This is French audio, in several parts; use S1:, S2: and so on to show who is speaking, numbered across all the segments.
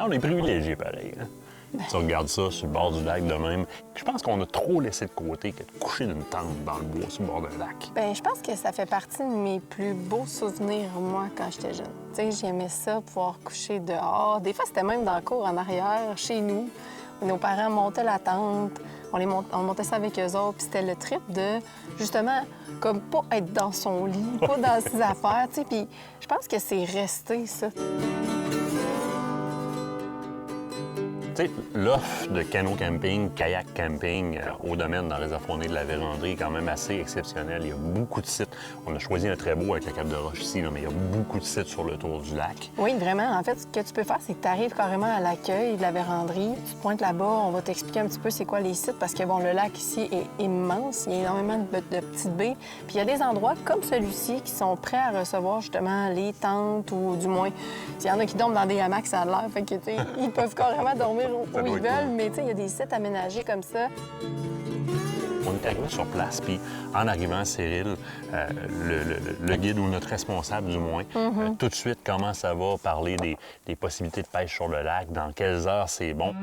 S1: Ah, on est privilégiés pareil. Hein? Tu regardes ça sur le bord du lac de même. Je pense qu'on a trop laissé de côté que de coucher d'une tente dans le bois sur le bord d'un lac.
S2: Bien, je pense que ça fait partie de mes plus beaux souvenirs, moi, quand j'étais jeune. Tu sais, j'aimais ça, pouvoir coucher dehors. Des fois, c'était même dans la cour en arrière, chez nous. Nos parents montaient la tente, on montait ça avec eux autres, puis c'était le trip de, justement, comme pas être dans son lit, pas dans ses affaires, tu sais, puis je pense que c'est resté, ça.
S1: Tu sais, l'offre de canot camping, kayak camping au domaine dans la réserve faunique de la Vérandrie est quand même assez exceptionnelle. Il y a beaucoup de sites. On a choisi un très beau avec la Cap de Roche ici, là, mais il y a beaucoup de sites sur le tour du lac.
S2: Oui, vraiment. En fait, ce que tu peux faire, c'est que tu arrives carrément à l'accueil de la Vérandrie. Tu te pointes là-bas, on va t'expliquer un petit peu c'est quoi les sites, parce que, bon, le lac ici est immense. Il y a énormément de petites baies. Puis il y a des endroits comme celui-ci qui sont prêts à recevoir, justement, les tentes ou du moins... Il y en a qui dorment dans des hamacs, ça a l'air. Fait que, tu sais, ils peuvent carrément dormir où ils veulent, mais tu sais, il y a des sites aménagés comme ça.
S1: On est arrivé sur place, puis en arrivant, Cyril, le guide ou notre responsable du moins, tout de suite commence à parler des possibilités de pêche sur le lac, dans quelles heures c'est bon.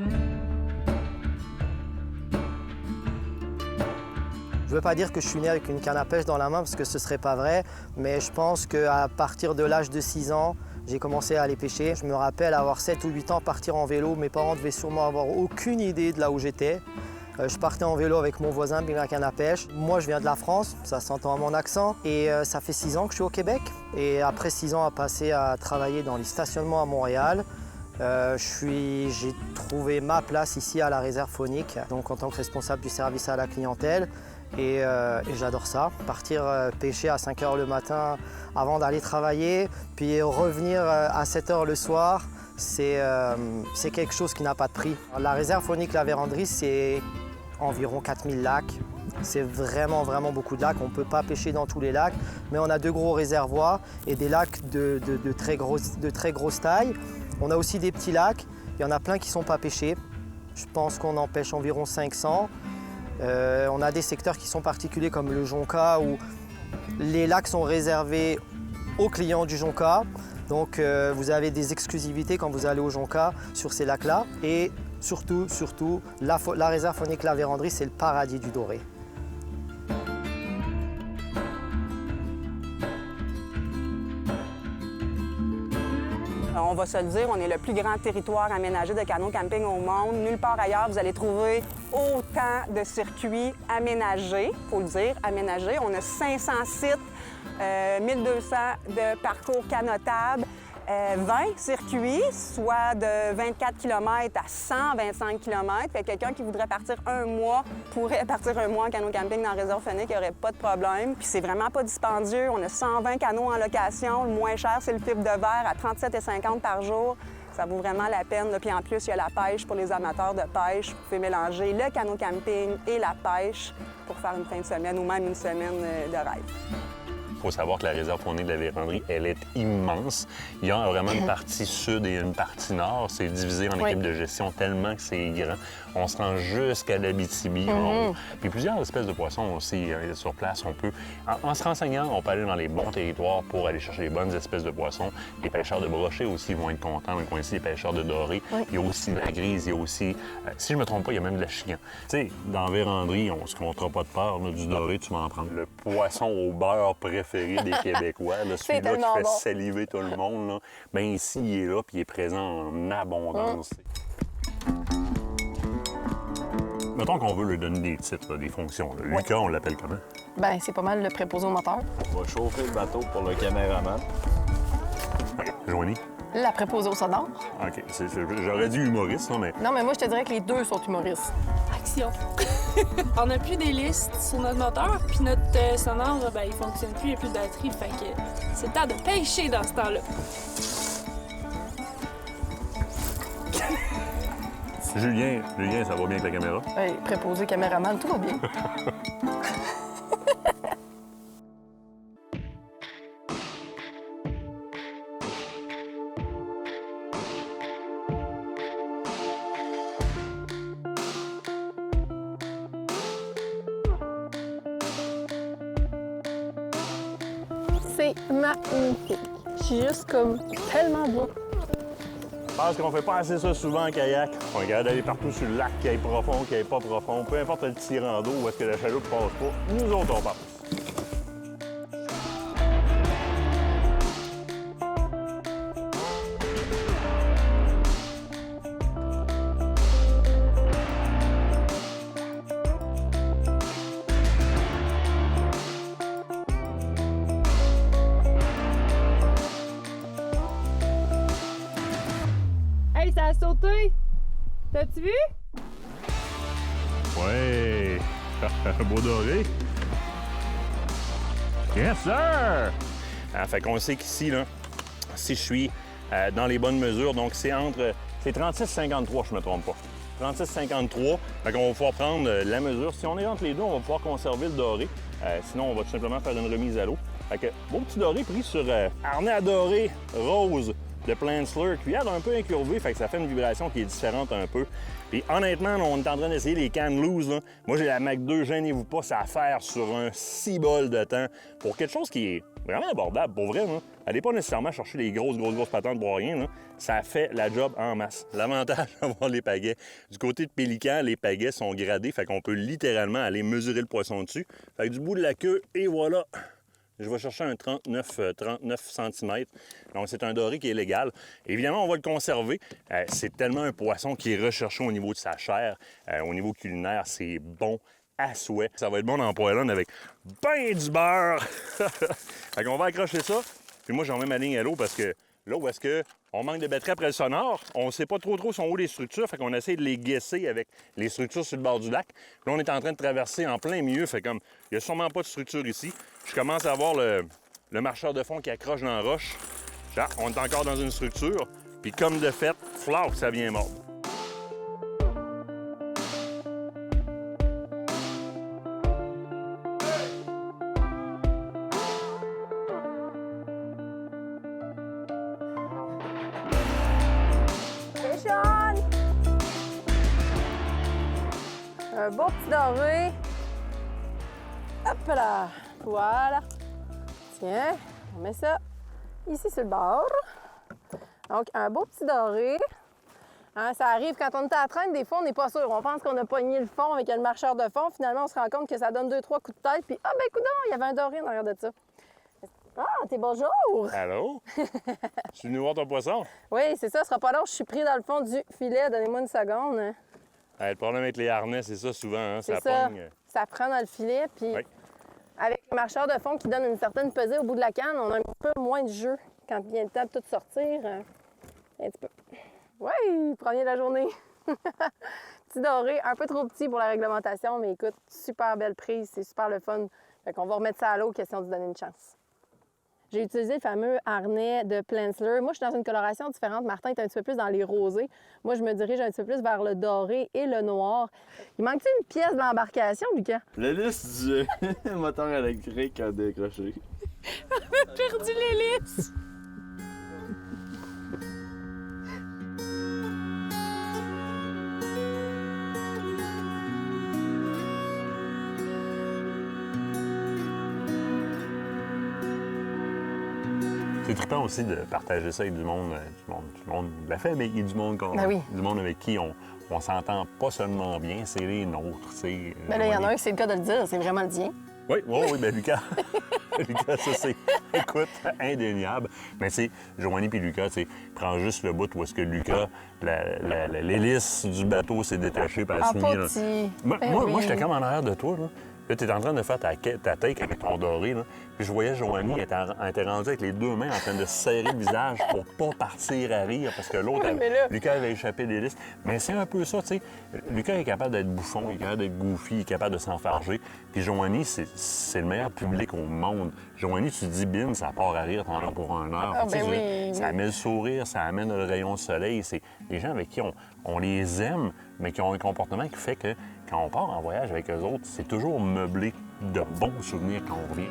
S3: Je ne veux pas dire que je suis né avec une canne à pêche dans la main parce que ce ne serait pas vrai, mais je pense qu'à partir de l'âge de 6 ans, j'ai commencé à aller pêcher. Je me rappelle avoir 7 ou 8 ans, partir en vélo. Mes parents devaient sûrement avoir aucune idée de là où j'étais. Je partais en vélo avec mon voisin, avec ma canne à pêche. Moi, je viens de la France, ça s'entend à mon accent. Et ça fait 6 ans que je suis au Québec. Et après 6 ans à passer à travailler dans les stationnements à Montréal, j'ai trouvé ma place ici à la réserve faunique, donc en tant que responsable du service à la clientèle. Et j'adore ça, partir pêcher à 5 h le matin avant d'aller travailler, puis revenir à 7 h le soir, c'est quelque chose qui n'a pas de prix. La réserve faunique La Vérandrie, c'est environ 4000 lacs. C'est vraiment, vraiment beaucoup de lacs. On ne peut pas pêcher dans tous les lacs, mais on a 2 gros réservoirs et des lacs de très grosse taille. On a aussi des petits lacs, il y en a plein qui ne sont pas pêchés. Je pense qu'on en pêche environ 500. On a des secteurs qui sont particuliers comme le Jonca où les lacs sont réservés aux clients du Jonca. Donc vous avez des exclusivités quand vous allez au Jonca sur ces lacs-là. Et surtout, la réserve faunique La Vérandrie, c'est le paradis du doré.
S4: On va se le dire, on est le plus grand territoire aménagé de canot camping au monde. Nulle part ailleurs, vous allez trouver autant de circuits aménagés, il faut le dire, aménagés. On a 500 sites, 1200 de parcours canotables, 20 circuits, soit de 24 km à 125 km. Fait que quelqu'un qui voudrait partir un mois pourrait partir un mois en canot camping dans la réserve faunique, il n'y aurait pas de problème. Puis c'est vraiment pas dispendieux. On a 120 canots en location. Le moins cher, c'est le fibre de verre à 37,50 par jour. Ça vaut vraiment la peine. Là. Puis en plus, il y a la pêche pour les amateurs de pêche. Vous pouvez mélanger le canot camping et la pêche pour faire une fin de semaine ou même une semaine de rêve.
S1: Il faut savoir que la réserve faunique de la Vérandrie, elle est immense. Il y a vraiment une partie sud et une partie nord. C'est divisé en équipes de gestion tellement que c'est grand. On se rend jusqu'à l'Abitibi. Puis plusieurs espèces de poissons aussi sur place. On peut, en se renseignant, on peut aller dans les bons territoires pour aller chercher les bonnes espèces de poissons. Les pêcheurs de brochets aussi vont être contents. Dans le coin ici, les pêcheurs de doré. Il y a aussi de la grise. Il y a aussi, si je ne me trompe pas, il y a même de la chigan. Tu sais, dans la Vérandrie, on ne se comptera pas de peur. Là, du doré, tu vas en prendre. Le poisson au beurre préféré des Québécois, celui-là qui fait saliver tout le monde, là. Bien ici, il est là, puis il est présent en abondance. Mettons qu'on veut lui donner des titres, là, des fonctions. Là. Lucas, on l'appelle comment?
S2: Bien, c'est pas mal le préposé au moteur.
S5: On va chauffer le bateau pour le caméraman.
S1: Joanie?
S2: La préposée au sonore.
S1: OK. J'aurais dit humoriste, là, mais...
S2: Non, mais moi, je te dirais que les deux sont humoristes.
S6: Action! On n'a plus d'hélice sur notre moteur, puis notre sonore, ben, il fonctionne plus, il n'y a plus de batterie, fait que c'est le temps de pêcher dans ce temps-là.
S1: Julien, ça va bien avec la caméra?
S2: Oui, préposé, caméraman, tout va bien. C'est magnifique. C'est juste comme tellement beau.
S1: Parce qu'on fait pas assez ça souvent en kayak. On regarde d'aller partout sur le lac, qu'il y ait profond, qu'il n'y ait pas profond. Peu importe le tirant d'eau où est-ce que la chaloupe passe pas, nous autres, on passe.
S6: Hey, ça a sauté! T'as-tu vu?
S1: Ouais! Un beau doré! Yes, sir! Fait qu'on sait qu'ici, là, si je suis dans les bonnes mesures, donc c'est entre... C'est 36,53, je me trompe pas. 36,53. Fait qu'on va pouvoir prendre la mesure. Si on est entre les deux, on va pouvoir conserver le doré. Sinon, on va tout simplement faire une remise à l'eau. Fait que, beau petit doré pris sur harnais à doré rose de Plantslure, cuillère un peu incurvée, fait que ça fait une vibration qui est différente un peu. Puis honnêtement, là, on est en train d'essayer les cannes loose. Là. Moi, j'ai la Mac 2, gênez-vous pas, ça à faire sur un 6 bol de temps pour quelque chose qui est vraiment abordable. Pour vrai, là. Allez pas nécessairement chercher les grosses patentes pour rien. Là. Ça fait la job en masse. L'avantage d'avoir les pagaies. Du côté de Pélican, les pagaies sont gradés, fait qu'on peut littéralement aller mesurer le poisson dessus. Fait que du bout de la queue, et voilà! Je vais chercher un 39 cm. Donc, c'est un doré qui est légal. Évidemment, on va le conserver. C'est tellement un poisson qui est recherché au niveau de sa chair. Au niveau culinaire, c'est bon à souhait. Ça va être bon dans le poêlon avec ben du beurre. Fait qu'on va accrocher ça. Puis moi, j'en mets ma ligne à l'eau parce que là où est-ce qu'on manque de batterie après le sonore, on ne sait pas trop sont où les structures, fait qu'on essaie de les guesser avec les structures sur le bord du lac. Puis là, on est en train de traverser en plein milieu, fait comme il n'y a sûrement pas de structure ici. Je commence à voir le marcheur de fond qui accroche dans la roche. Genre, on est encore dans une structure, puis comme de fait, flac, ça vient mordre.
S2: Un beau petit doré. Hop là. Voilà. Tiens, on met ça ici sur le bord. Donc, un beau petit doré. Hein, ça arrive quand on est à la traîne, des fois, on n'est pas sûr. On pense qu'on a pogné le fond avec le marcheur de fond. Finalement, on se rend compte que ça donne 2-3 coups de tête. Puis, ah ben, coudonc, il y avait un doré en arrière de ça. Ah, t'es bonjour!
S1: Allô? Tu es venu voir ton poisson?
S2: Oui, c'est ça, ce sera pas long. Je suis pris dans le fond du filet. Donnez-moi une seconde.
S1: Le problème avec les harnais, c'est ça souvent, hein?
S2: C'est ça.
S1: Pogne.
S2: Ça prend dans le filet, puis
S1: Oui.
S2: avec le marcheur de fond qui donne une certaine pesée au bout de la canne, on a un peu moins de jeu quand vient le temps de tout sortir. Un petit peu. Oui, premier de la journée. Petit doré, un peu trop petit pour la réglementation, mais écoute, super belle prise, c'est super le fun. Fait qu'on va remettre ça à l'eau, question de se donner une chance. J'ai utilisé le fameux harnais de Plantslure. Moi, je suis dans une coloration différente. Martin est un petit peu plus dans les rosés. Moi, je me dirige un petit peu plus vers le doré et le noir. Il manque-t-il une pièce de l'embarcation, Lucas?
S5: L'hélice du moteur électrique a décroché.
S6: Perdu l'hélice!
S1: C'est trippant aussi de partager ça avec du monde de la famille, du monde,
S2: Ben oui.
S1: du monde avec qui on s'entend pas seulement bien, c'est les nôtres.
S2: Ben là, il y en a un qui c'est le cas de le dire, c'est vraiment le tien.
S1: Oui, ben Lucas. Lucas, ça c'est, écoute, indéniable. Mais c'est Joanie puis Lucas, tu sais, prends juste le bout où est-ce que Lucas, l'hélice du bateau s'est détachée par la
S2: Ah,
S1: suite.
S2: pas petit. Ben
S1: Moi,
S2: oui.
S1: j'étais comme en arrière de toi, là. Là, tu es en train de faire ta take avec ton doré, là. Puis je voyais Joanie, elle était rendue avec les deux mains en train de se serrer le visage pour pas partir à rire parce que l'autre,
S2: mais là-
S1: Lucas avait échappé l'hélice. Mais c'est un peu ça, tu sais. Lucas est capable d'être bouffon, il est capable d'être goofy, il est capable de s'enfarger. Puis Joanie, c'est le meilleur public au monde. Joanie, tu te dis, bim, ça part à rire, t'en as pour 1 heure.
S2: Ah,
S1: Tu sais,
S2: ben
S1: je veux dire,
S2: oui,
S1: ça
S2: oui.
S1: amène le sourire, ça amène le rayon de soleil. C'est des gens avec qui on les aime, mais qui ont un comportement qui fait que quand on part en voyage avec eux autres, c'est toujours meublé de bons souvenirs quand on revient.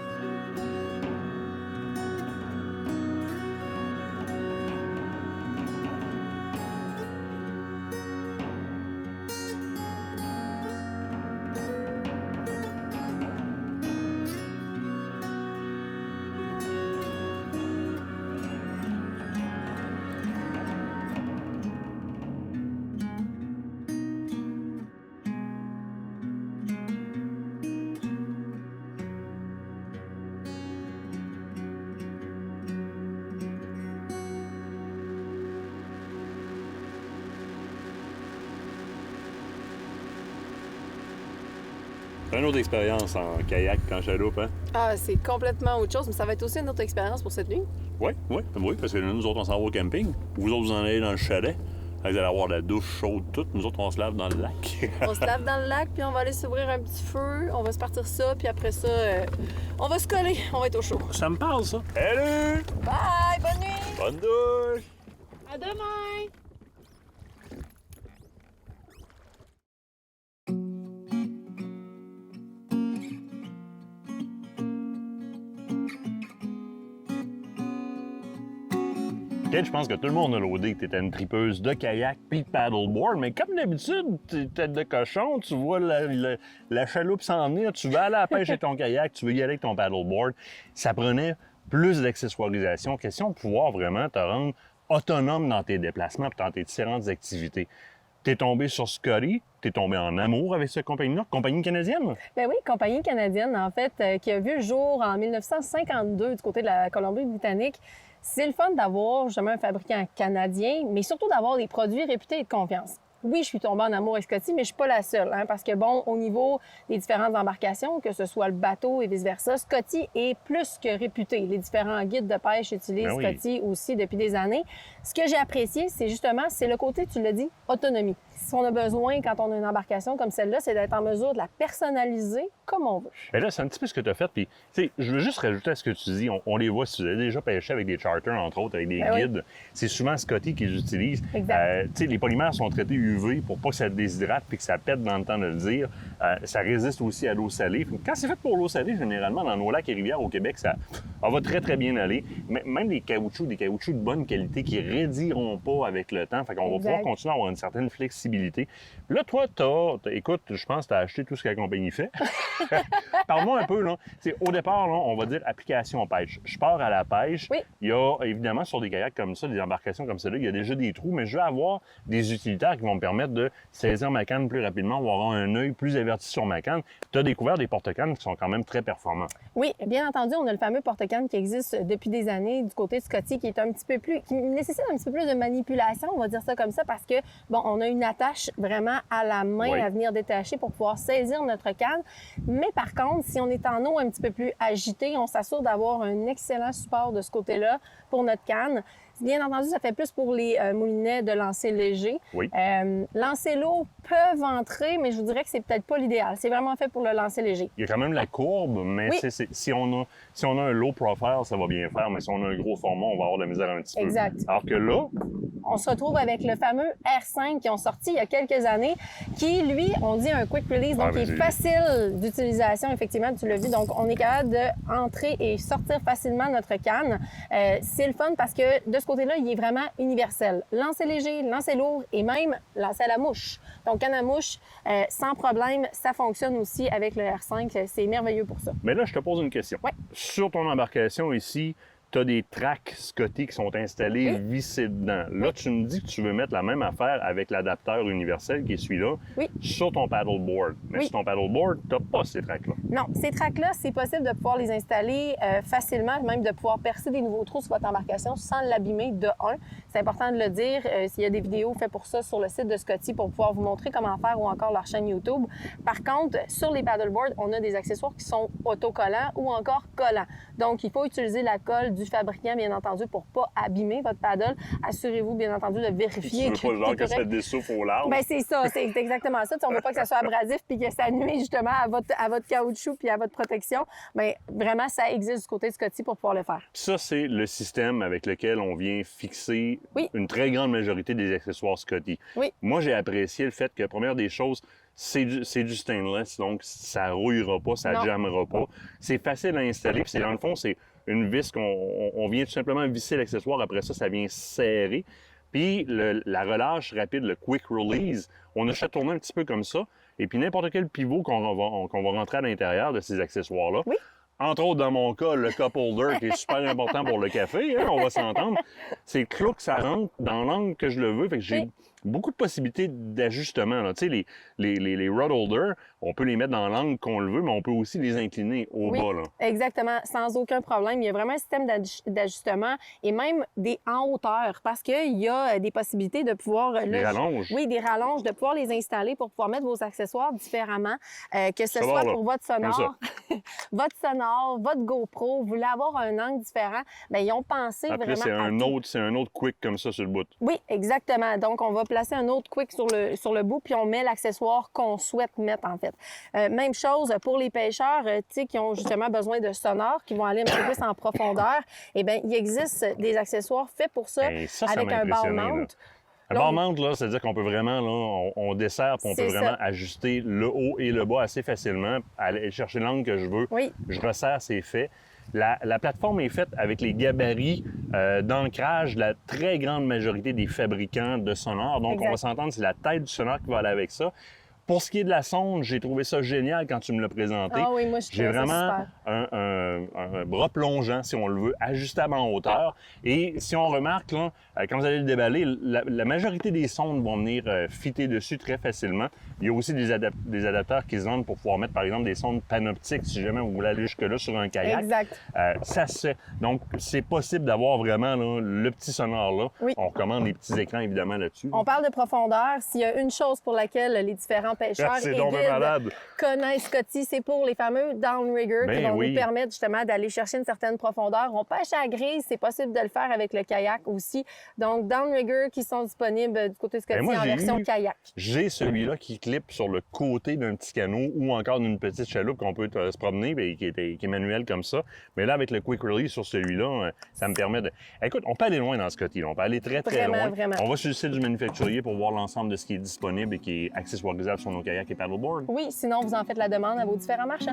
S1: Une autre expérience en kayak qu'en chaloupe, hein?
S2: Ah, c'est complètement autre chose, mais ça va être aussi une autre expérience pour cette nuit.
S1: Oui, parce que nous autres, on s'en va au camping. Vous autres, vous en allez dans le chalet. Vous allez avoir la douche chaude toute. Nous autres, on se lave dans le lac.
S2: On se lave dans le lac, puis on va aller s'ouvrir un petit feu, on va se partir ça, puis après ça, on va se coller, on va être au chaud.
S1: Ça me parle, ça. Salut!
S2: Bye! Bonne nuit!
S1: Bonne douche!
S6: À demain!
S1: Kate, je pense que tout le monde a laudé que tu étais une tripeuse de kayak puis de paddleboard, mais comme d'habitude, tu es tête de cochon, tu vois la chaloupe s'en venir, tu vas aller à la pêche avec ton kayak, tu veux y aller avec ton paddleboard. Ça prenait plus d'accessoirisation, question de pouvoir vraiment te rendre autonome dans tes déplacements et dans tes différentes activités. T'es tombé sur Scotty, t'es tombé en amour avec cette compagnie-là, compagnie canadienne?
S2: Ben oui, compagnie canadienne, en fait, qui a vu le jour en 1952 du côté de la Colombie-Britannique. C'est le fun d'avoir justement un fabricant canadien, mais surtout d'avoir des produits réputés et de confiance. Oui, je suis tombée en amour avec Scotty, mais je suis pas la seule, hein, parce que, bon, au niveau des différentes embarcations, que ce soit le bateau et vice-versa, Scotty est plus que réputé. Les différents guides de pêche utilisent Scotty aussi depuis des années. Ce que j'ai apprécié, c'est justement, c'est le côté, tu l'as dit, autonomie. Ce qu'on a besoin quand on a une embarcation comme celle-là, c'est d'être en mesure de la personnaliser comme on veut.
S1: Et là, c'est un petit peu ce que tu as fait. Puis, tu sais, je veux juste rajouter à ce que tu dis. On les voit, si vous avez déjà pêché avec des charters, entre autres, avec des guides, c'est souvent Scotty qu'ils utilisent.
S2: Exact.
S1: Tu sais, les polymères sont traités UV pour pas que ça déshydrate puis que ça pète dans le temps de le dire. Ça résiste aussi à l'eau salée. Quand c'est fait pour l'eau salée, généralement, dans nos lacs et rivières au Québec, ça va très, très bien aller. Mais même des caoutchoucs de bonne qualité qui raidiront pas avec le temps. Fait qu'on va pouvoir continuer à avoir une certaine flexibilité. Puis là, toi, écoute, je pense que tu as acheté tout ce que la compagnie fait. Parle-moi un peu, là. T'sais, au départ, là, on va dire application pêche. Je pars à la pêche.
S2: Oui.
S1: Il y a, évidemment, sur des kayaks comme ça, des embarcations comme celle-là, il y a déjà des trous, mais je veux avoir des utilitaires qui vont me permettre de saisir ma canne plus rapidement ou avoir un œil plus averti sur ma canne. Tu as découvert des porte-cannes qui sont quand même très performants.
S2: Oui, bien entendu, on a le fameux porte-canne qui existe depuis des années du côté de Scotty, qui est un petit peu plus, qui nécessite un petit peu plus de manipulation, on va dire ça comme ça, parce que, bon, on a une attache vraiment à la main à venir détacher pour pouvoir saisir notre canne. Mais par contre, si on est en eau un petit peu plus agitée, on s'assure d'avoir un excellent support de ce côté-là pour notre canne. Bien entendu, ça fait plus pour les moulinets de lancer léger.
S1: Oui.
S2: Lancer lourd peuvent entrer, mais je vous dirais que c'est peut-être pas l'idéal. C'est vraiment fait pour le lancer léger.
S1: Il y a quand même la courbe, mais si on a un low profile, ça va bien faire, mais si on a un gros format, on va avoir de la misère un petit peu.
S2: Exact.
S1: Alors que là,
S2: on se retrouve avec le fameux R5 qui ont sorti il y a quelques années, qui, lui, on dit un quick release, donc qui est facile d'utilisation, effectivement, tu l'as vu. Donc, on est capable d'entrer et sortir facilement notre canne. C'est le fun parce que de ce côté-là, il est vraiment universel. Lancer léger, lancer lourd et même lancer à la mouche. Donc, canne à mouche, sans problème, ça fonctionne aussi avec le R5. C'est merveilleux pour ça.
S1: Mais là, je te pose une question.
S2: Oui.
S1: Sur ton embarcation ici, tu as des tracks Scotty qui sont installés vissés dedans. Là, tu me dis que tu veux mettre la même affaire avec l'adapteur universel qui est celui-là sur ton paddleboard. Mais sur ton paddleboard, tu n'as pas ces tracks-là.
S2: Non, ces tracks-là, c'est possible de pouvoir les installer facilement, même de pouvoir percer des nouveaux trous sur votre embarcation sans l'abîmer de un. C'est important de le dire. S'il y a des vidéos faites pour ça sur le site de Scotty pour pouvoir vous montrer comment faire ou encore leur chaîne YouTube. Par contre, sur les paddleboards, on a des accessoires qui sont autocollants ou encore collants. Donc, il faut utiliser la colle du fabricant, bien entendu, pour ne pas abîmer votre paddle. Assurez-vous, bien entendu, de vérifier
S1: tu veux pas genre que ça dessouffle au large?
S2: Bien, c'est ça, c'est exactement ça. On ne veut pas que ça soit abrasif puis que ça nuise justement à votre caoutchouc puis à votre protection. Bien, vraiment, ça existe du côté de Scotty pour pouvoir le faire.
S1: Ça, c'est le système avec lequel on vient fixer une très grande majorité des accessoires Scotty.
S2: Oui.
S1: Moi, j'ai apprécié le fait que, première des choses, c'est du stainless, donc ça rouillera pas, ça jammera pas. C'est facile à installer, puis dans le fond, c'est une vis qu'on vient tout simplement visser l'accessoire. Après ça, ça vient serrer. Puis la relâche rapide, le quick release, on a fait tourner un petit peu comme ça. Et puis n'importe quel pivot qu'on va rentrer à l'intérieur de ces accessoires-là, entre autres dans mon cas, le cup holder qui est super important pour le café, hein, on va s'entendre, c'est que là que ça rentre dans l'angle que je le veux. Fait que j'ai beaucoup de possibilités d'ajustement. Tu sais, les rod holders, on peut les mettre dans l'angle qu'on le veut, mais on peut aussi les incliner au bas. Là.
S2: Exactement, sans aucun problème. Il y a vraiment un système d'ajustement et même en hauteur parce qu'il y a des possibilités de pouvoir...
S1: Des rallonges.
S2: Oui, des rallonges, de pouvoir les installer pour pouvoir mettre vos accessoires différemment, que ce soit pour votre sonore, votre GoPro, vous voulez avoir un angle différent, bien, ils ont pensé
S1: Après,
S2: vraiment
S1: c'est un autre quick comme ça sur le bout.
S2: Oui, exactement. Donc, on va placer un autre quick sur le bout, puis on met l'accessoire qu'on souhaite mettre, en fait. Même chose pour les pêcheurs, tu sais, qui ont justement besoin de sonores, qui vont aller un petit peu plus en profondeur. Eh bien, il existe des accessoires faits pour ça, avec un ball mount.
S1: Un ball mount, là, c'est-à-dire qu'on peut vraiment, là, on dessert, puis on peut vraiment ajuster le haut et le bas assez facilement, aller chercher l'angle que je veux.
S2: Oui.
S1: Je resserre, c'est fait. La plateforme est faite avec les gabarits d'ancrage de la très grande majorité des fabricants de sonores. Donc, on va s'entendre, c'est la tête du sonore qui va aller avec ça. Pour ce qui est de la sonde, j'ai trouvé ça génial quand tu me l'as présenté.
S2: Ah oui, moi, je
S1: J'ai vraiment un bras plongeant, si on le veut, ajustable en hauteur. Et si on remarque, là, quand vous allez le déballer, la majorité des sondes vont venir fitter dessus très facilement. Il y a aussi des adapteurs qui se vendent pour pouvoir mettre, par exemple, des sondes panoptiques, si jamais vous voulez aller jusque-là sur un kayak.
S2: Exact.
S1: Ça se fait. Donc, c'est possible d'avoir vraiment là, le petit sonore-là.
S2: Oui.
S1: On recommande les petits écrans, évidemment, là-dessus.
S2: On parle de profondeur. S'il y a une chose pour laquelle les différents pêcheurs et guides connaissent Scotty, c'est pour les fameux downrigger qui vont nous permettre justement d'aller chercher une certaine profondeur. On pêche à la grise, c'est possible de le faire avec le kayak aussi. Donc, downrigger qui sont disponibles du côté Scotty en version kayak.
S1: J'ai celui-là qui clip sur le côté d'un petit canot ou encore d'une petite chaloupe qu'on peut se promener et qui est manuel comme ça. Mais là, avec le Quick Release sur celui-là, ça me permet de... Écoute, on peut aller loin dans Scotty. On peut aller très, très loin.
S2: Vraiment.
S1: On va sur le site du manufacturier pour voir l'ensemble de ce qui est disponible et qui est accessoirisable sur nos kayaks et paddleboard.
S2: Oui, sinon, vous en faites la demande à vos différents marchands.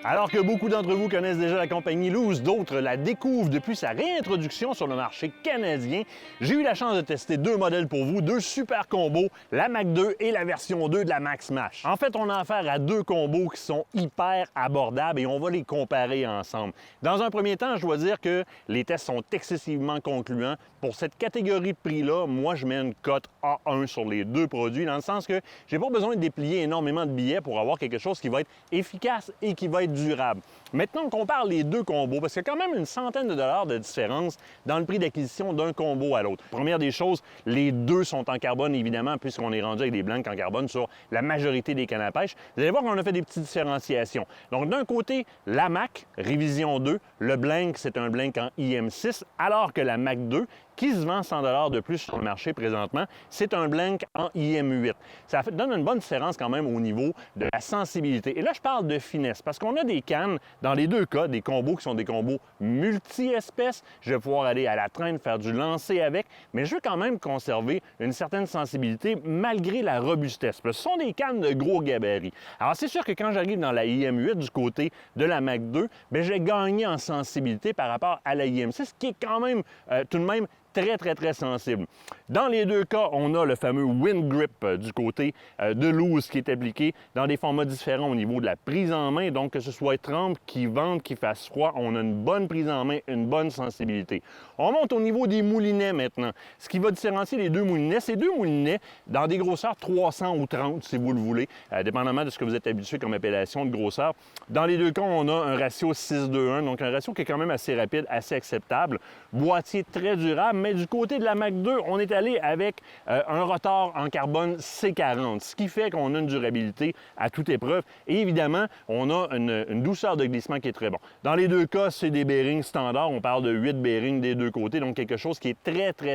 S1: Alors que beaucoup d'entre vous connaissent déjà la compagnie Luz, d'autres la découvrent depuis sa réintroduction sur le marché canadien, j'ai eu la chance de tester deux modèles pour vous, deux super combos, la Mac 2 et la version 2 de la Mac Smash. En fait, on a affaire à deux combos qui sont hyper abordables et on va les comparer ensemble. Dans un premier temps, je dois dire que les tests sont excessivement concluants. Pour cette catégorie de prix-là, moi, je mets une cote A1 sur les deux produits, dans le sens que j'ai pas besoin de déplier énormément de billets pour avoir quelque chose qui va être efficace et qui va être durable. Maintenant, on compare les deux combos, parce qu'il y a quand même une centaine de dollars de différence dans le prix d'acquisition d'un combo à l'autre. Première des choses, les deux sont en carbone, évidemment, puisqu'on est rendu avec des blancs en carbone sur la majorité des cannes à pêche. Vous allez voir qu'on a fait des petites différenciations. Donc, d'un côté, la Mac, révision 2, le blank, c'est un blank en IM6, alors que la Mac 2, qui se vend 100 $ de plus sur le marché présentement, c'est un blank en IM8. Ça donne une bonne différence quand même au niveau de la sensibilité. Et là, je parle de finesse, parce qu'on a des cannes, dans les deux cas, des combos qui sont des combos multi-espèces. Je vais pouvoir aller à la traîne, faire du lancer avec, mais je veux quand même conserver une certaine sensibilité malgré la robustesse. Ce sont des cannes de gros gabarit. Alors, c'est sûr que quand j'arrive dans la IM8 du côté de la Mac 2, bien, j'ai gagné en sensibilité par rapport à la IM6, qui est quand même tout de même très sensible. Dans les deux cas, on a le fameux Wind Grip du côté de Luz qui est appliqué dans des formats différents au niveau de la prise en main. Donc, que ce soit trempe, qui vente, qui fasse froid, on a une bonne prise en main, une bonne sensibilité. On monte au niveau des moulinets maintenant. Ce qui va différencier les deux moulinets, c'est deux moulinets dans des grosseurs 300 ou 30, si vous le voulez, dépendamment de ce que vous êtes habitué comme appellation de grosseur. Dans les deux cas, on a un ratio 6:1, donc un ratio qui est quand même assez rapide, assez acceptable. Boîtier très durable, mais du côté de la Mac 2, on est allé avec un rotor en carbone C40, ce qui fait qu'on a une durabilité à toute épreuve. Et évidemment, on a une douceur de glissement qui est très bon. Dans les deux cas, c'est des bearings standards. On parle de 8 bearings des deux côtés, donc quelque chose qui est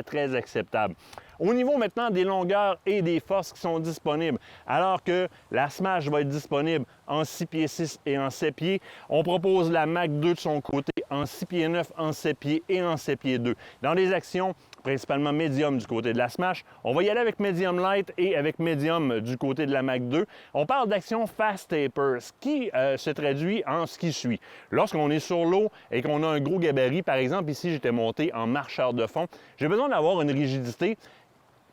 S1: très acceptable. Au niveau maintenant des longueurs et des forces qui sont disponibles, alors que la Smash va être disponible en 6 pieds 6 et en 7 pieds, on propose la Mac 2 de son côté en 6 pieds 9, en 7 pieds et en 7 pieds 2. Dans des actions principalement médium du côté de la Smash. On va y aller avec médium light et avec médium du côté de la Mach 2. On parle d'action fast taper, ce qui se traduit en ce qui suit. Lorsqu'on est sur l'eau et qu'on a un gros gabarit, par exemple ici j'étais monté en marcheur de fond, j'ai besoin d'avoir une rigidité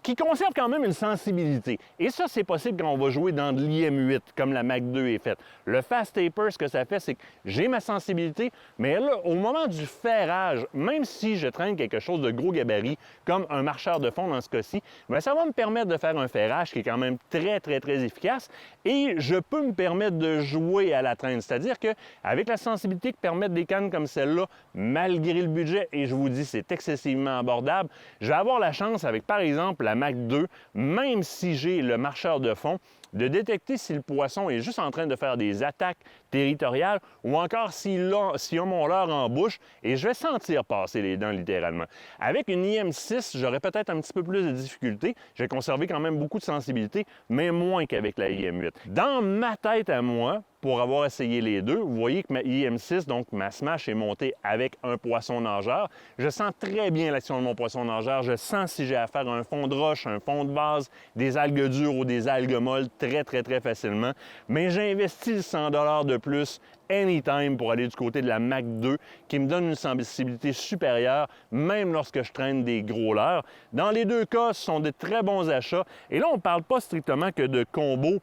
S1: qui conserve quand même une sensibilité. Et ça, c'est possible quand on va jouer dans de l'IM8, comme la Mach 2 est faite. Le fast taper, ce que ça fait, c'est que j'ai ma sensibilité, mais là, au moment du ferrage, même si je traîne quelque chose de gros gabarit, comme un marcheur de fond dans ce cas-ci, bien, ça va me permettre de faire un ferrage qui est quand même très, très, très efficace. Et je peux me permettre de jouer à la traîne. C'est-à-dire qu'avec la sensibilité que permettent des cannes comme celle-là, malgré le budget, et je vous dis, c'est excessivement abordable, je vais avoir la chance avec, par exemple, la Mach 2, même si j'ai le marcheur de fond, de détecter si le poisson est juste en train de faire des attaques territoriales ou encore s'il a mon leurre en bouche et je vais sentir passer les dents littéralement. Avec une IM6, j'aurais peut-être un petit peu plus de difficulté. Je vais conserver quand même beaucoup de sensibilité, mais moins qu'avec la IM8. Dans ma tête à moi, pour avoir essayé les deux, vous voyez que ma IM6, donc ma Smash, est montée avec un poisson nageur. Je sens très bien l'action de mon poisson nageur. Je sens si j'ai affaire à un fond de roche, un fond de base, des algues dures ou des algues molles très, très, très facilement. Mais j'ai investi 100 $ de plus anytime pour aller du côté de la Mach 2 qui me donne une sensibilité supérieure, même lorsque je traîne des gros leurres. Dans les deux cas, ce sont de très bons achats. Et là, on ne parle pas strictement que de combos.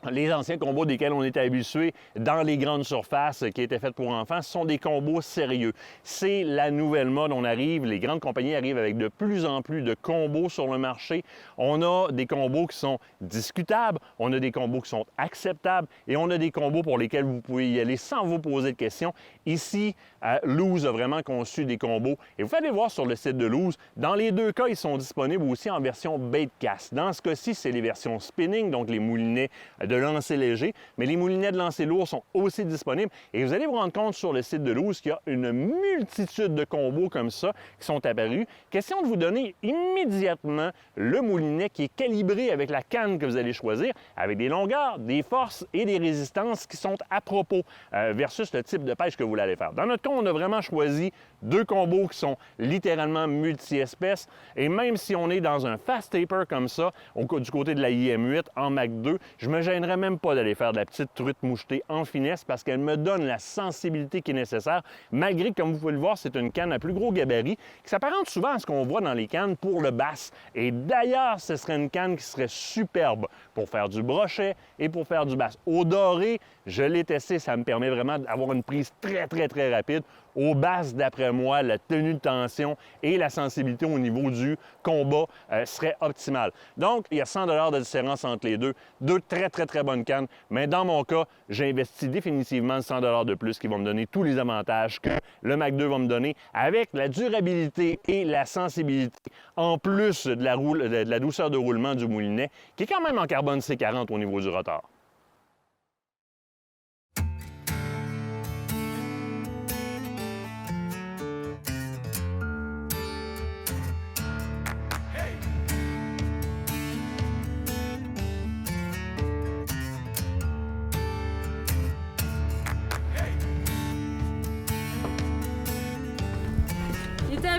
S1: Les anciens combos desquels on était habitués dans les grandes surfaces qui étaient faites pour enfants, ce sont des combos sérieux. C'est la nouvelle mode. On arrive, les grandes compagnies arrivent avec de plus en plus de combos sur le marché. On a des combos qui sont discutables, on a des combos qui sont acceptables et on a des combos pour lesquels vous pouvez y aller sans vous poser de questions. Ici, Luz a vraiment conçu des combos et vous pouvez aller voir sur le site de Luz. Dans les deux cas, ils sont disponibles aussi en version baitcast. Dans ce cas-ci, c'est les versions spinning, donc les moulinets de lancer léger, mais les moulinets de lancer lourd sont aussi disponibles et vous allez vous rendre compte sur le site de Luz qu'il y a une multitude de combos comme ça qui sont apparus. Question de vous donner immédiatement le moulinet qui est calibré avec la canne que vous allez choisir, avec des longueurs, des forces et des résistances qui sont à propos versus le type de pêche que vous allez faire. Dans notre cas, on a vraiment choisi deux combos qui sont littéralement multi-espèces et même si on est dans un fast taper comme ça, du côté de la IM8 en Mach 2, je me gênerais même pas d'aller faire de la petite truite mouchetée en finesse parce qu'elle me donne la sensibilité qui est nécessaire, malgré que, comme vous pouvez le voir, c'est une canne à plus gros gabarit qui s'apparente souvent à ce qu'on voit dans les cannes pour le bass. Et d'ailleurs, ce serait une canne qui serait superbe pour faire du brochet et pour faire du bass. Au doré, je l'ai testé, ça me permet vraiment d'avoir une prise très, très, très rapide. Au bass, d'après moi, la tenue de tension et la sensibilité au niveau du combat serait optimale. Donc, il y a 100 $ de différence entre les deux. Deux très, très, très bonnes cannes. Mais dans mon cas, j'ai investi définitivement 100 $ de plus qui vont me donner tous les avantages que le Mach 2 va me donner avec la durabilité et la sensibilité, en plus de la douceur de roulement du moulinet, qui est quand même en carbone C40 au niveau du rotor.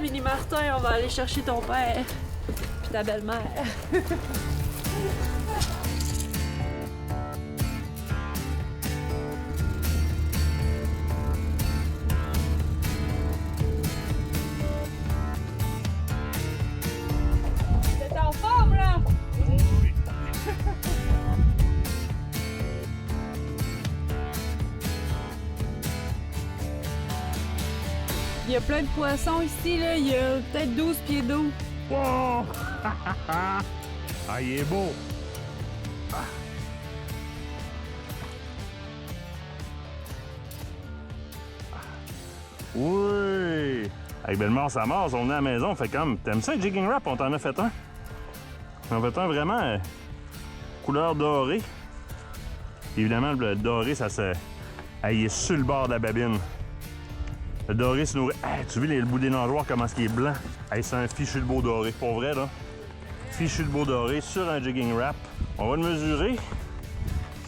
S6: Mini Martin, on va aller chercher ton père puis ta belle-mère. T'es en forme, là?
S1: Oui.
S6: Il y a plein de poissons ici, là. Il y a peut-être 12 pieds d'eau.
S1: Wow! Ah, il est beau! Ah. Oui! Avec Bellemare, ça marche, on est à la maison, on fait comme... T'aimes ça, le jigging wrap? On t'en a fait un. On en a fait un vraiment couleur dorée. Évidemment, le doré, ça se... il est sur le bord de la babine. Le doré se nourrit. Hey, tu vois le bout des nageoires, comment est-ce qu'il est blanc? Hey, c'est un fichu de beau doré. Pour vrai, là. Fichu de beau doré sur un jigging wrap. On va le mesurer.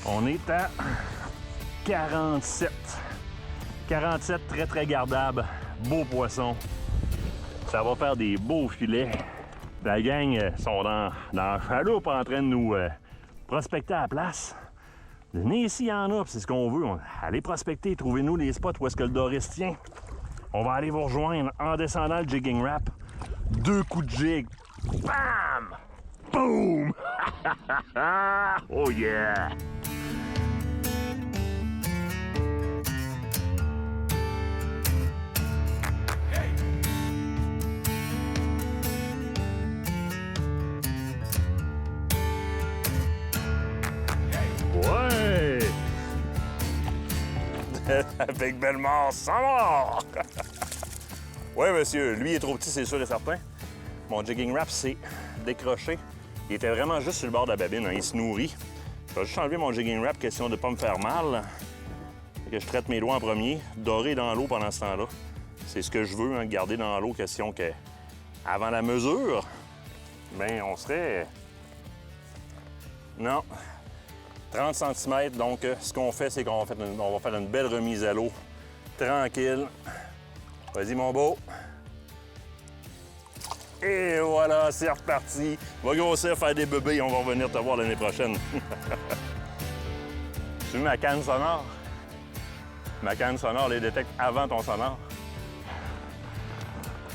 S1: On est à 47. 47, très très gardable. Beau poisson. Ça va faire des beaux filets. La gang sont dans la chaloupe en train de nous prospecter à la place. Venez ici, il y en a, c'est ce qu'on veut. Allez prospecter, trouvez-nous les spots où est-ce que le Doris tient. On va aller vous rejoindre en descendant le jigging wrap. 2 coups de jig. Bam! Boom! Oh yeah! Ouais! Avec Bellemare, sans mort! Oui, monsieur, lui il est trop petit, c'est sûr et certain. Mon jigging wrap s'est décroché. Il était vraiment juste sur le bord de la babine, hein. Il se nourrit. Je vais juste enlever mon jigging wrap, question de ne pas me faire mal. Fait que je traite mes doigts en premier, dorer dans l'eau pendant ce temps-là. C'est ce que je veux, hein, garder dans l'eau, question que avant la mesure, ben on serait... Non. 30 cm, donc ce qu'on fait, c'est qu'on va faire une belle remise à l'eau. Tranquille. Vas-y, mon beau. Et voilà, c'est reparti. On va grossir, faire des bébés, on va revenir te voir l'année prochaine. Tu veux ma canne sonore? Ma canne sonore les détecte avant ton sonore.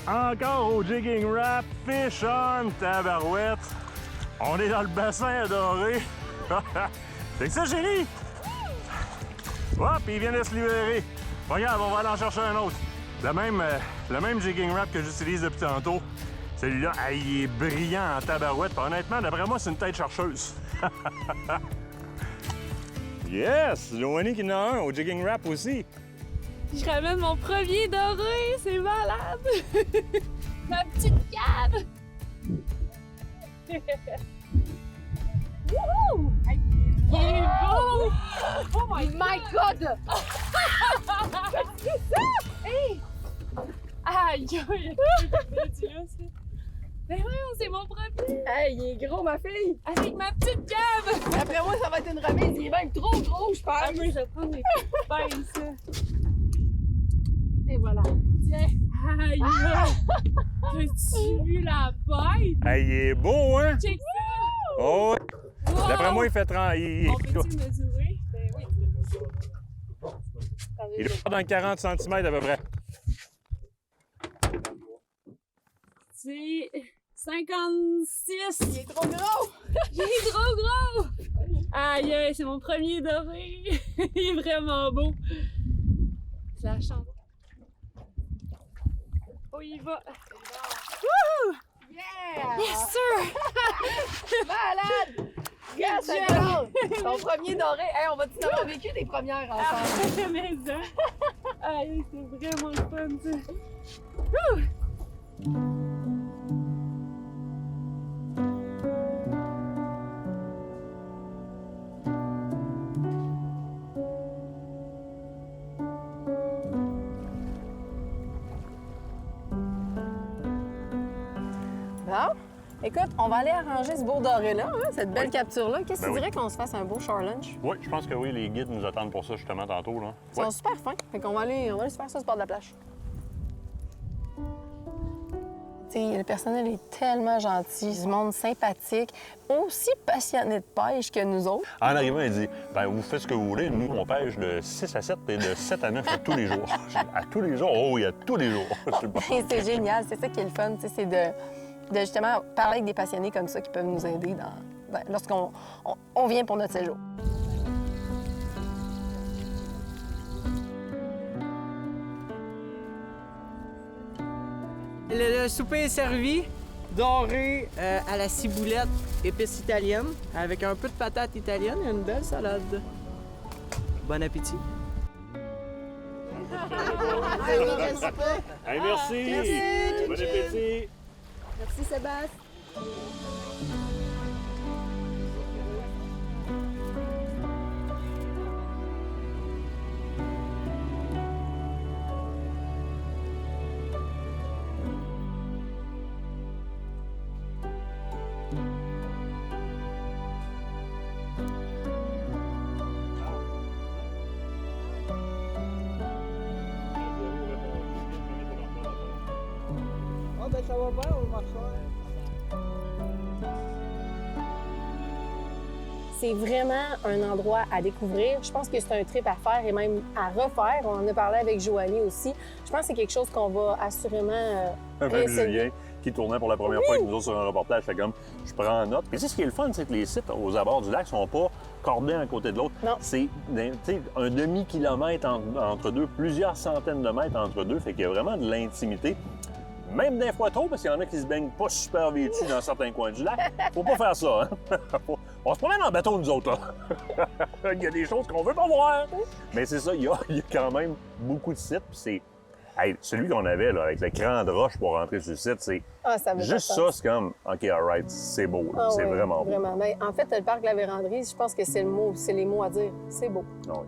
S1: Encore au jigging wrap, fish on, tabarouette. On est dans le bassin à dorer. C'est que ça, chérie? Hop, il vient de se libérer. Regarde, on va aller en chercher un autre. Le même jigging wrap que j'utilise depuis tantôt. Celui-là, il est brillant en tabarouette. Puis honnêtement, d'après moi, c'est une tête chercheuse. Yes! Joanie qui en a un au jigging wrap aussi.
S6: Je ramène mon premier doré, c'est malade! Ma petite canne! Wouhou! Il est beau! Oh my God! C'est ça? Hey! Aïe! Ben voyons, c'est mon premier!
S2: Hey, il est gros, ma fille!
S6: Avec ma petite canne!
S2: Après moi, ça va être une remise. Il est même trop gros, je pense.
S6: Ah oui, je vais prendre mes petites pinces. Et voilà. Tiens! Aïe! As-tu vu la bête?
S1: Hey, il est beau, hein?
S6: Check ça!
S1: Oh!
S6: Wow!
S1: D'après moi, il fait 30.
S6: On peut-tu mesurer? Ben oui.
S1: Il est dans 40 cm à peu près.
S6: C'est 56.
S2: Il est trop gros!
S6: Il est trop gros! Aïe, aïe, c'est mon premier doré. Il est vraiment beau. C'est la chance. Oh, il va. Wouhou!
S2: Yeah!
S6: Yes, sir!
S2: Malade! Yes, c'est bon! Ton premier doré. Hey, on va-tu avoir vécu des premières ensemble?
S6: Ah, mais ça. Aïe, c'est vraiment le fun, ça.
S2: Bon. Écoute, on va aller arranger ce beau doré-là, hein, cette belle
S1: Oui.
S2: capture-là. Qu'est-ce que
S1: Ben
S2: tu
S1: oui.
S2: dirais qu'on se fasse un beau shore lunch?
S1: Oui, je pense que oui, les guides nous attendent pour ça justement tantôt. Là.
S2: Ils sont super fins. Fait qu'on va aller se faire ça sur le bord de la plage. Tu sais, le personnel est tellement gentil, du monde sympathique, aussi passionné de pêche que nous autres.
S1: En arrivant, il dit ben, vous faites ce que vous voulez. Nous, on pêche de 6 à 7 et de 7 à 9 à tous les jours. À tous les jours? Oh oui, à tous les jours.
S2: Et c'est génial, c'est ça qui est le fun, tu sais, c'est de justement parler avec des passionnés comme ça qui peuvent nous aider lorsqu'on on vient pour notre séjour.
S7: Le souper est servi, doré à la ciboulette, épices italiennes, avec un peu de patates italiennes et une belle salade. Bon appétit!
S1: Hey, merci! Bon appétit!
S2: Merci Sébastien.
S7: matin, ça va bien, on marche.
S2: C'est vraiment un endroit à découvrir. Je pense que c'est un trip à faire et même à refaire. On en a parlé avec Joanie aussi. Je pense que c'est quelque chose qu'on va assurément
S1: Même
S2: réessayer.
S1: Julien, qui tournait pour la première fois avec nous autres sur un reportage, fait comme, je prends en note. Puis tu sais, ce qui est le fun, c'est que les sites aux abords du lac sont pas cordés un côté de l'autre.
S2: Non.
S1: C'est tu sais, un demi-kilomètre entre deux, plusieurs centaines de mètres entre deux, fait qu'il y a vraiment de l'intimité. Même des fois trop, parce qu'il y en a qui se baignent pas super vêtus dans certains coins du lac. Faut pas faire ça, hein? On se promène en bateau, nous autres, là. Il y a des choses qu'on veut pas voir. Mais c'est ça, il y a quand même beaucoup de sites, puis c'est... Hey, celui qu'on avait, là, avec l'écran de roche pour rentrer sur le site, c'est...
S2: Ah, ça veut
S1: Juste
S2: pas
S1: ça,
S2: faire.
S1: c'est comme, OK, all right, c'est beau, là.
S2: Ah
S1: C'est
S2: ouais,
S1: vraiment beau.
S2: vraiment. Ben, en fait, le parc de la Vérandrie, je pense que c'est le mot, c'est les mots à dire. C'est beau.
S1: Ah oui.